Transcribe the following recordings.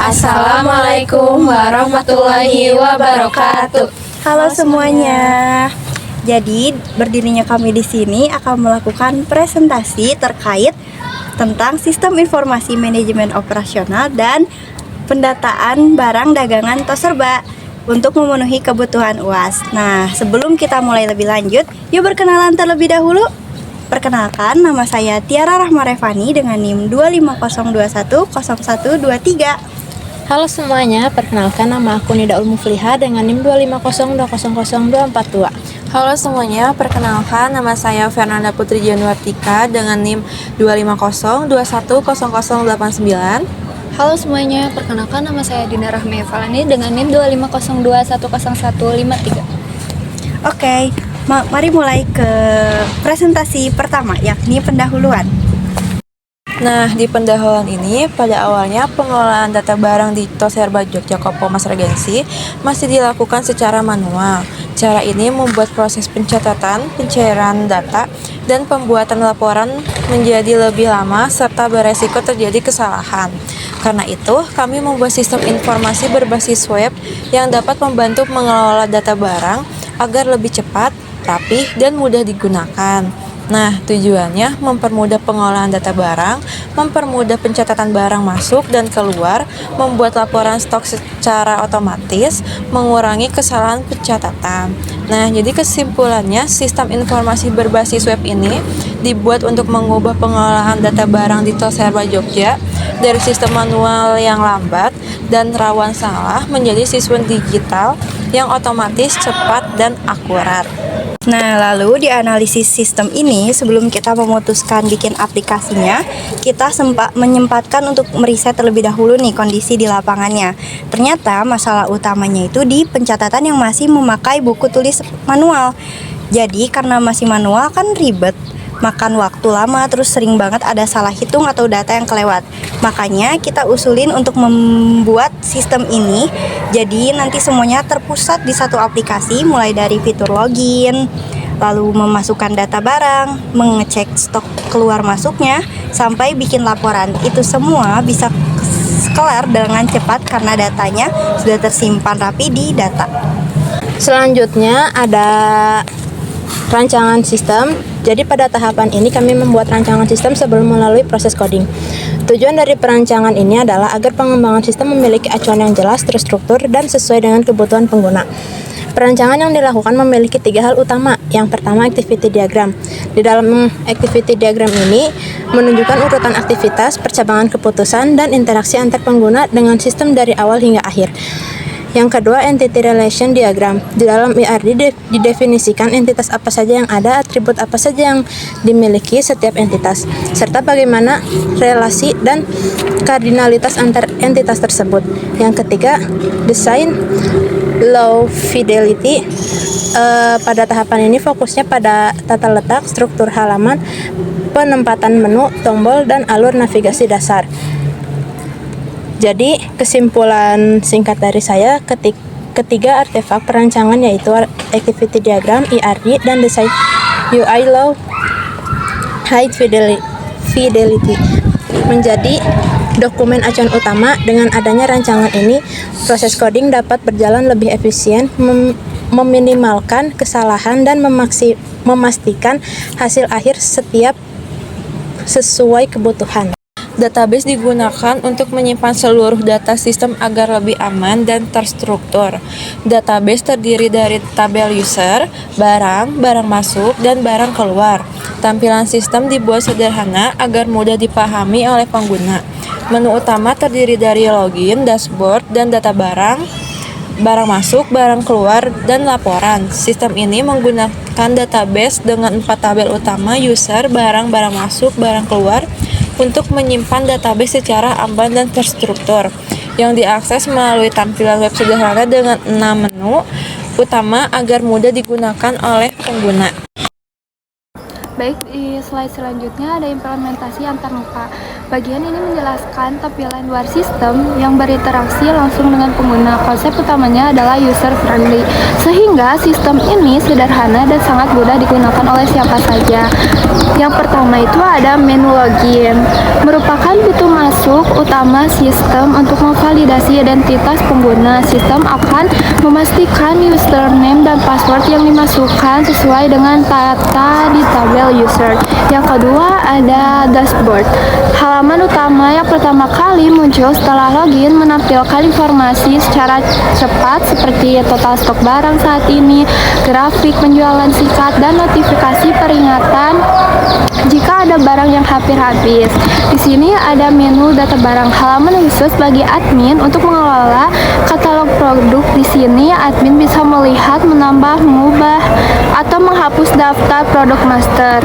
Assalamualaikum warahmatullahi wabarakatuh. Halo semuanya. Jadi berdirinya kami di sini akan melakukan presentasi terkait tentang sistem informasi manajemen operasional dan pendataan barang dagangan tos serba untuk memenuhi kebutuhan UAS. Nah, sebelum kita mulai lebih lanjut, yuk berkenalan terlebih dahulu. Perkenalkan, nama saya Tiara Rahma Revani dengan NIM 250210123. Halo semuanya, perkenalkan nama aku Nida Ulmufliha dengan NIM 250200242. Halo semuanya, perkenalkan nama saya Fernanda Putri Januartika dengan NIM 250210089. Halo semuanya, perkenalkan nama saya Dina Rahmi Evalani dengan NIM 250210153. Oke, mari mulai ke presentasi pertama, yakni pendahuluan. Nah, di pendahuluan ini, pada awalnya pengelolaan data barang di Tos Herba Jogja Kopo Mas Regensi masih dilakukan secara manual. Cara ini membuat proses pencatatan, pencairan data, dan pembuatan laporan menjadi lebih lama serta beresiko terjadi kesalahan. Karena itu, kami membuat sistem informasi berbasis web yang dapat membantu mengelola data barang agar lebih cepat, rapih, dan mudah digunakan. Nah, tujuannya mempermudah pengolahan data barang, mempermudah pencatatan barang masuk dan keluar, membuat laporan stok secara otomatis, mengurangi kesalahan pencatatan. Nah, jadi kesimpulannya, sistem informasi berbasis web ini dibuat untuk mengubah pengolahan data barang di Tos Herba Jogja dari sistem manual yang lambat dan rawan salah menjadi sistem digital yang otomatis, cepat, dan akurat. Nah, lalu di analisis sistem ini, sebelum kita memutuskan bikin aplikasinya, kita menyempatkan untuk meriset terlebih dahulu nih kondisi di lapangannya. Ternyata masalah utamanya itu di pencatatan yang masih memakai buku tulis manual. Jadi karena masih manual kan ribet, makan waktu lama, terus sering banget ada salah hitung atau data yang kelewat. Makanya kita usulin untuk membuat sistem ini jadi nanti semuanya terpusat di satu aplikasi, mulai dari fitur login, lalu memasukkan data barang, mengecek stok keluar masuknya, sampai bikin laporan. Itu semua bisa kelar dengan cepat karena datanya sudah tersimpan rapi di data. Selanjutnya ada rancangan sistem. Jadi pada tahapan ini kami membuat rancangan sistem sebelum melalui proses coding. Tujuan dari perancangan ini adalah agar pengembangan sistem memiliki acuan yang jelas, terstruktur, dan sesuai dengan kebutuhan pengguna. Perancangan yang dilakukan memiliki 3 hal utama. Yang pertama, activity diagram. Di dalam activity diagram ini menunjukkan urutan aktivitas, percabangan keputusan, dan interaksi antar pengguna dengan sistem dari awal hingga akhir. Yang kedua, entity relation diagram. Di dalam IRD didefinisikan entitas apa saja yang ada, atribut apa saja yang dimiliki setiap entitas, serta bagaimana relasi dan kardinalitas antar entitas tersebut. Yang ketiga, design low fidelity. Pada tahapan ini fokusnya pada tata letak, struktur halaman, penempatan menu, tombol, dan alur navigasi dasar. Jadi kesimpulan singkat dari saya, ketiga artefak perancangan yaitu activity diagram, IRD, dan design UI low high fidelity menjadi dokumen acuan utama. Dengan adanya rancangan ini, proses coding dapat berjalan lebih efisien, meminimalkan kesalahan, dan memastikan hasil akhir setiap sesuai kebutuhan. Database digunakan untuk menyimpan seluruh data sistem agar lebih aman dan terstruktur. Database terdiri dari tabel user, barang, barang masuk, dan barang keluar. Tampilan sistem dibuat sederhana agar mudah dipahami oleh pengguna. Menu utama terdiri dari login, dashboard, dan data barang, barang masuk, barang keluar, dan laporan. Sistem ini menggunakan database dengan 4 tabel utama: user, barang, barang masuk, barang keluar, untuk menyimpan database secara aman dan terstruktur, yang diakses melalui tampilan web sederhana dengan 6 menu utama agar mudah digunakan oleh pengguna. Baik, di slide selanjutnya ada implementasi antar muka. Bagian ini menjelaskan tampilan luar sistem yang berinteraksi langsung dengan pengguna. Konsep utamanya adalah user friendly, sehingga sistem ini sederhana dan sangat mudah digunakan oleh siapa saja. Yang pertama itu ada menu login, merupakan pintu masuk utama sistem untuk memvalidasi identitas pengguna. Sistem akan memastikan username dan password yang dimasukkan sesuai dengan data di tabel user. Yang kedua ada dashboard. Halaman utama yang pertama kali muncul setelah login menampilkan informasi secara cepat seperti total stok barang saat ini, grafik penjualan singkat, dan notifikasi peringatan jika ada barang yang hampir habis. Di sini ada menu data barang, halaman khusus bagi admin untuk mengelola katalog produk. Di sini admin bisa melihat, menambah, mengubah, atau menghapus daftar produk master.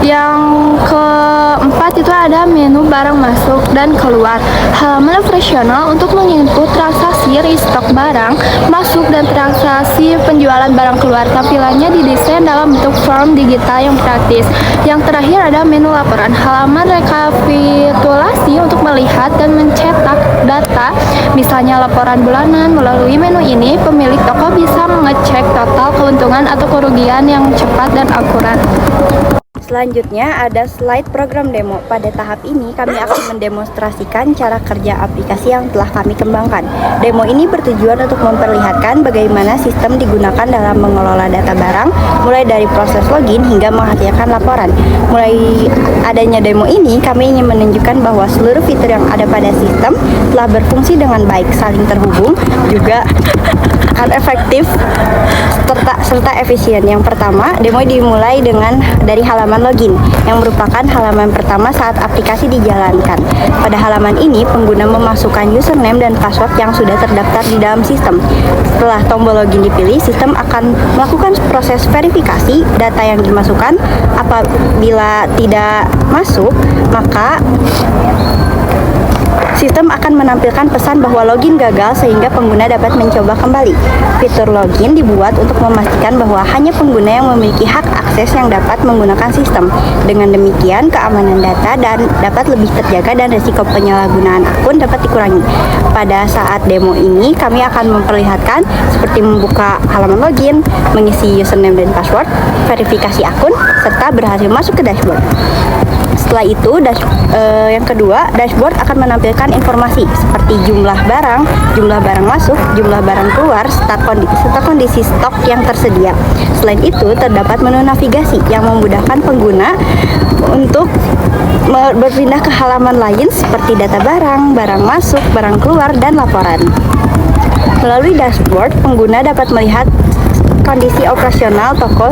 Yang keempat itu ada menu barang masuk dan keluar, halaman operasional untuk menginput transaksi restock barang masuk dan transaksi penjualan barang keluar. Tampilannya didesain dalam bentuk form digital yang praktis. Yang terakhir ada menu laporan, halaman rekapitulasi untuk melihat dan mencetak data, misalnya laporan bulanan. Melalui menu ini, pemilik toko bisa mengecek total keuntungan atau kerugian yang cepat dan akurat. Selanjutnya ada slide program demo. Pada tahap ini kami akan mendemonstrasikan cara kerja aplikasi yang telah kami kembangkan. Demo ini bertujuan untuk memperlihatkan bagaimana sistem digunakan dalam mengelola data barang, mulai dari proses login hingga menghasilkan laporan. Mulai adanya demo ini, kami ingin menunjukkan bahwa seluruh fitur yang ada pada sistem telah berfungsi dengan baik, saling terhubung, juga efektif, serta efisien. Yang pertama, demo dimulai dari halaman login, yang merupakan halaman pertama saat aplikasi dijalankan. Pada halaman ini, pengguna memasukkan username dan password yang sudah terdaftar di dalam sistem. Setelah tombol login dipilih, sistem akan melakukan proses verifikasi data yang dimasukkan. Apabila tidak masuk, maka sistem akan menampilkan pesan bahwa login gagal sehingga pengguna dapat mencoba kembali. Fitur login dibuat untuk memastikan bahwa hanya pengguna yang memiliki hak akses yang dapat menggunakan sistem. Dengan demikian, keamanan data dan dapat lebih terjaga dan risiko penyalahgunaan akun dapat dikurangi. Pada saat demo ini, kami akan memperlihatkan seperti membuka halaman login, mengisi username dan password, verifikasi akun, serta berhasil masuk ke dashboard. Setelah itu, yang kedua, dashboard akan menampilkan informasi seperti jumlah barang masuk, jumlah barang keluar, serta kondisi stok yang tersedia. Selain itu, terdapat menu navigasi yang memudahkan pengguna untuk berpindah ke halaman lain seperti data barang masuk, barang keluar, dan laporan. Melalui dashboard, pengguna dapat melihat kondisi operasional toko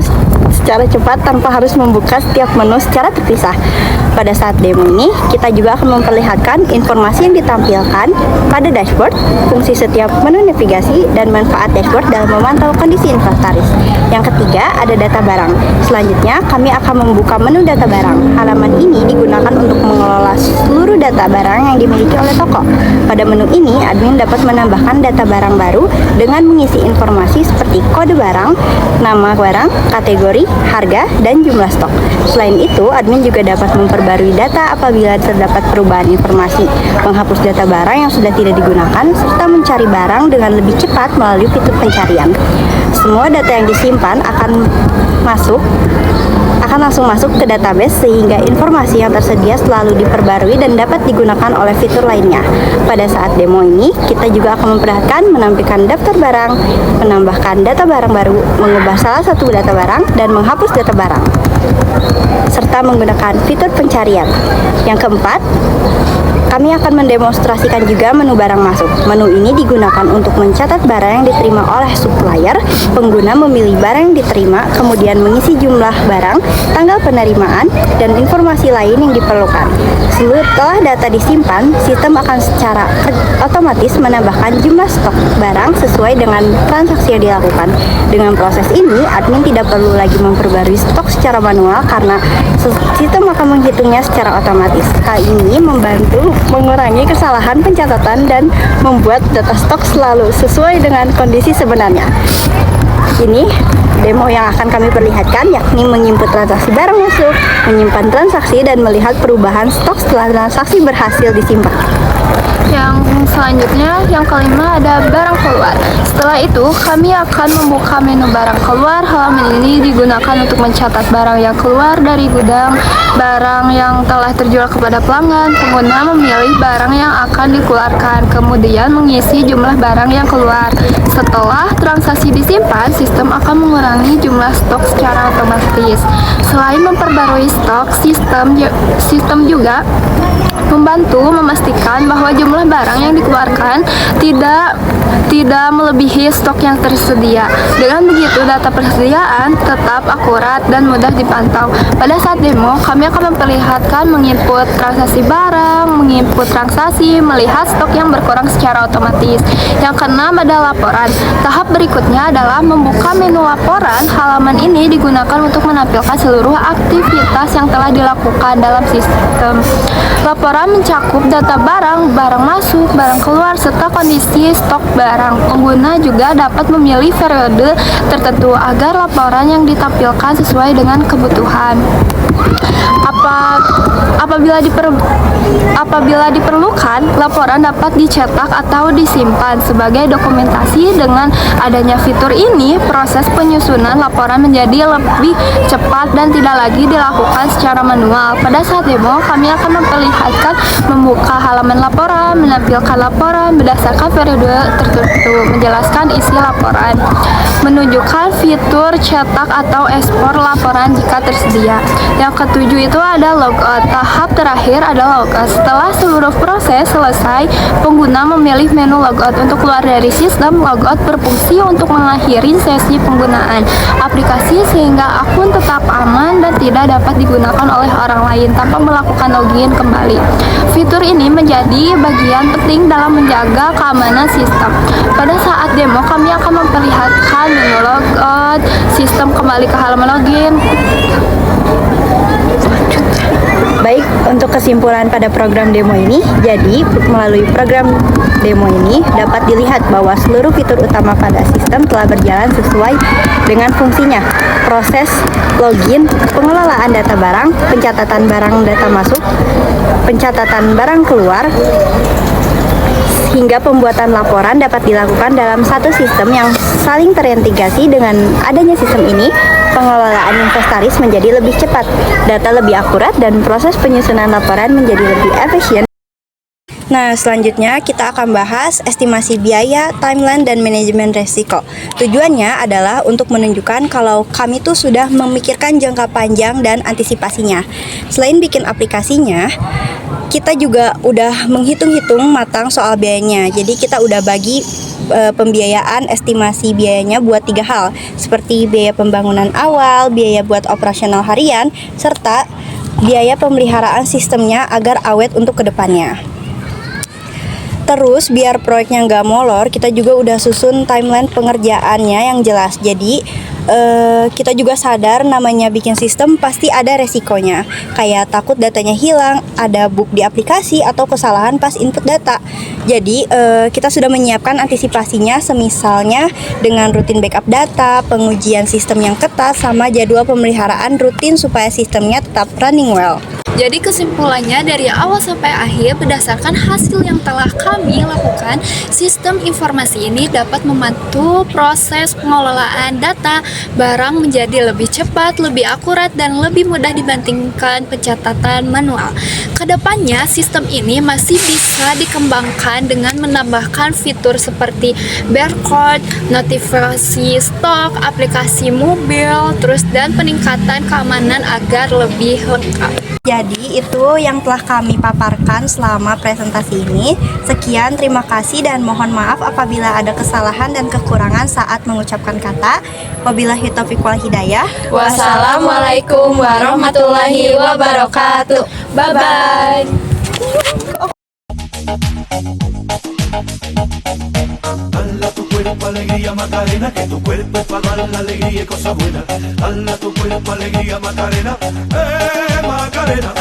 secara cepat tanpa harus membuka setiap menu secara terpisah. Pada saat demo ini, kita juga akan memperlihatkan informasi yang ditampilkan pada dashboard, fungsi setiap menu navigasi, dan manfaat dashboard dalam memantau kondisi inventaris. Yang ketiga, ada data barang. Selanjutnya, kami akan membuka menu data barang. Halaman ini digunakan untuk mengelola seluruh data barang yang dimiliki oleh toko. Pada menu ini, admin dapat menambahkan data barang baru dengan mengisi informasi seperti kode barang, nama barang, kategori, harga, dan jumlah stok. Selain itu, admin juga dapat memperbarui data apabila terdapat perubahan informasi, menghapus data barang yang sudah tidak digunakan, serta mencari barang dengan lebih cepat melalui fitur pencarian. Semua data yang disimpan akan langsung masuk ke database sehingga informasi yang tersedia selalu diperbarui dan dapat digunakan oleh fitur lainnya. Pada saat demo ini, kita juga akan memperlihatkan menampilkan daftar barang, menambahkan data barang baru, mengubah salah satu data barang, dan menghapus data barang, serta menggunakan fitur pencarian. Yang keempat, kami akan mendemonstrasikan juga menu barang masuk. Menu ini digunakan untuk mencatat barang yang diterima oleh supplier. Pengguna memilih barang yang diterima, kemudian mengisi jumlah barang, tanggal penerimaan, dan informasi lain yang diperlukan. Setelah data disimpan, sistem akan secara otomatis menambahkan jumlah stok barang sesuai dengan transaksi yang dilakukan. Dengan proses ini, admin tidak perlu lagi memperbarui stok secara manual karena sistem akan menghitungnya secara otomatis. Hal ini membantu mengurangi kesalahan pencatatan dan membuat data stok selalu sesuai dengan kondisi sebenarnya. Ini demo yang akan kami perlihatkan, yakni menginput transaksi barang masuk, menyimpan transaksi, dan melihat perubahan stok setelah transaksi berhasil disimpan. Yang selanjutnya, yang kelima ada barang keluar. Setelah itu, kami akan membuka menu barang keluar. Halaman ini digunakan untuk mencatat barang yang keluar dari gudang, barang yang telah terjual kepada pelanggan. Pengguna memilih barang yang akan dikeluarkan, kemudian mengisi jumlah barang yang keluar. Setelah transaksi disimpan, sistem akan mengurangi jumlah stok secara otomatis. Selain memperbarui stok, sistem juga membantu memastikan bahwa jumlah barang yang dikeluarkan tidak melebihi stok yang tersedia. Dengan begitu, data persediaan tetap akurat dan mudah dipantau. Pada saat demo, kami akan memperlihatkan menginput transaksi barang, menginput transaksi, melihat stok yang berkurang secara otomatis. Yang keenam ada laporan. Tahap berikutnya adalah membuka menu laporan. Halaman ini digunakan untuk menampilkan seluruh aktivitas yang telah dilakukan dalam sistem. Laporan mencakup data barang, barang masuk, barang keluar, serta kondisi stok barang. Pengguna juga dapat memilih periode tertentu agar laporan yang ditampilkan sesuai dengan kebutuhan. Apabila diperlukan, laporan dapat dicetak atau disimpan sebagai dokumentasi. Dengan adanya fitur ini, proses penyusunan laporan menjadi lebih cepat dan tidak lagi dilakukan secara manual. Pada saat demo, kami akan memperlihatkan membuka halaman laporan, menampilkan laporan berdasarkan periode tertentu, menjelaskan isi laporan, menunjukkan fitur cetak atau ekspor laporan jika tersedia. Yang ketujuh itu ada logout. Tahap terakhir adalah logout. Setelah seluruh proses selesai, pengguna memilih menu logout. Untuk keluar dari sistem, logout berfungsi untuk mengakhiri sesi penggunaan aplikasi sehingga akun tetap aman dan tidak dapat digunakan oleh orang lain tanpa melakukan login kembali. Fitur ini menjadi bagian penting dalam menjaga keamanan sistem. Pada saat demo, kami akan memperlihatkan menu logout, sistem kembali ke halaman login. Baik, untuk kesimpulan pada program demo ini, jadi melalui program demo ini dapat dilihat bahwa seluruh fitur utama pada sistem telah berjalan sesuai dengan fungsinya. Proses login, pengelolaan data barang, pencatatan barang data masuk, pencatatan barang keluar, hingga pembuatan laporan dapat dilakukan dalam satu sistem yang saling terintegrasi. Dengan adanya sistem ini, pengelolaan inventaris menjadi lebih cepat, data lebih akurat, dan proses penyusunan laporan menjadi lebih efisien. Nah, selanjutnya kita akan bahas estimasi biaya, timeline, dan manajemen resiko. Tujuannya adalah untuk menunjukkan kalau kami tuh sudah memikirkan jangka panjang dan antisipasinya. Selain bikin aplikasinya, kita juga udah menghitung-hitung matang soal biayanya. Jadi kita udah bagi pembiayaan, estimasi biayanya buat 3 hal, seperti biaya pembangunan awal, biaya buat operasional harian, serta biaya pemeliharaan sistemnya agar awet untuk kedepannya. Terus biar proyeknya nggak molor, kita juga udah susun timeline pengerjaannya yang jelas. Jadi kita juga sadar namanya bikin sistem pasti ada resikonya, kayak takut datanya hilang, ada bug di aplikasi, atau kesalahan pas input data. Jadi kita sudah menyiapkan antisipasinya, semisalnya dengan rutin backup data, pengujian sistem yang ketat, sama jadwal pemeliharaan rutin supaya sistemnya tetap running well. Jadi kesimpulannya dari awal sampai akhir berdasarkan hasil yang telah kami lakukan, sistem informasi ini dapat membantu proses pengelolaan data barang menjadi lebih cepat, lebih akurat, dan lebih mudah dibandingkan pencatatan manual. Kedepannya, sistem ini masih bisa dikembangkan dengan menambahkan fitur seperti barcode, notifikasi stok, aplikasi mobil, dan peningkatan keamanan agar lebih lengkap. Jadi itu yang telah kami paparkan selama presentasi ini. Sekian, terima kasih, dan mohon maaf apabila ada kesalahan dan kekurangan saat mengucapkan kata. Wabillahi taufiq wal hidayah. Wassalamualaikum warahmatullahi wabarakatuh. Bye-bye. Dale a tu cuerpo alegría Macarena, que tu cuerpo es para dar la alegría y cosas buenas. Dale a tu cuerpo alegría Macarena, Macarena.